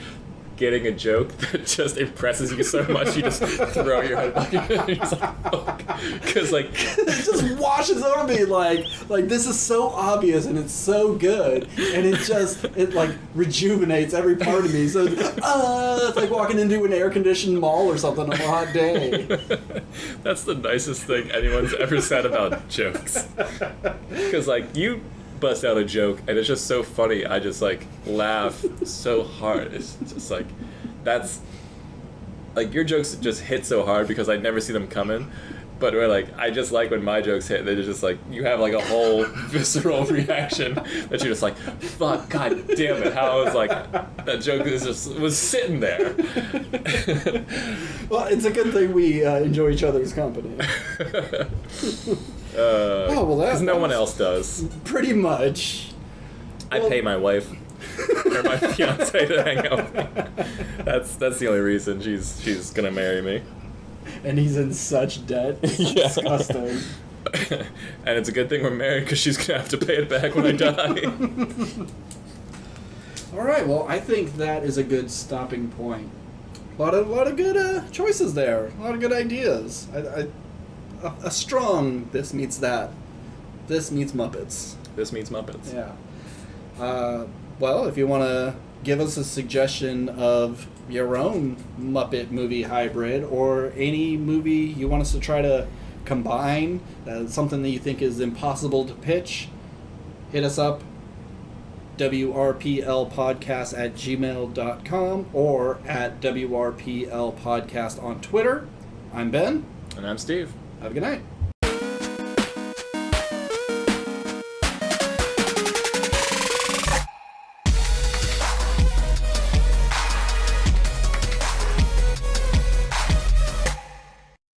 getting a joke that just impresses you so much you just throw your head back and you're just like, fuck. Because like it just washes over me like this is so obvious and it's so good and it like rejuvenates every part of me. So it's like walking into an air-conditioned mall or something on a hot day. That's the nicest thing anyone's ever said about jokes. Because like you bust out a joke and it's just so funny. I just like laugh so hard. It's just like that's like your jokes just hit so hard because I never see them coming. But we're like I just like when my jokes hit. They're just like you have like a whole visceral reaction that you're just like fuck, god damn it. How I was like that joke was sitting there. Well, it's a good thing we enjoy each other's company. Because no one else does. Pretty much. I pay my wife or my fiance to hang out with me. That's the only reason she's gonna marry me. And he's in such debt. It's disgusting. And it's a good thing we're married because she's gonna have to pay it back when I die. All right. Well, I think that is a good stopping point. A lot of good choices there. A lot of good ideas. A strong this meets that. This meets Muppets. This meets Muppets. Yeah. Well, if you want to give us a suggestion of your own Muppet movie hybrid or any movie you want us to try to combine, something that you think is impossible to pitch, hit us up, WRPLpodcast@gmail.com or at WRPL Podcast on Twitter. I'm Ben. And I'm Steve. Have a good night.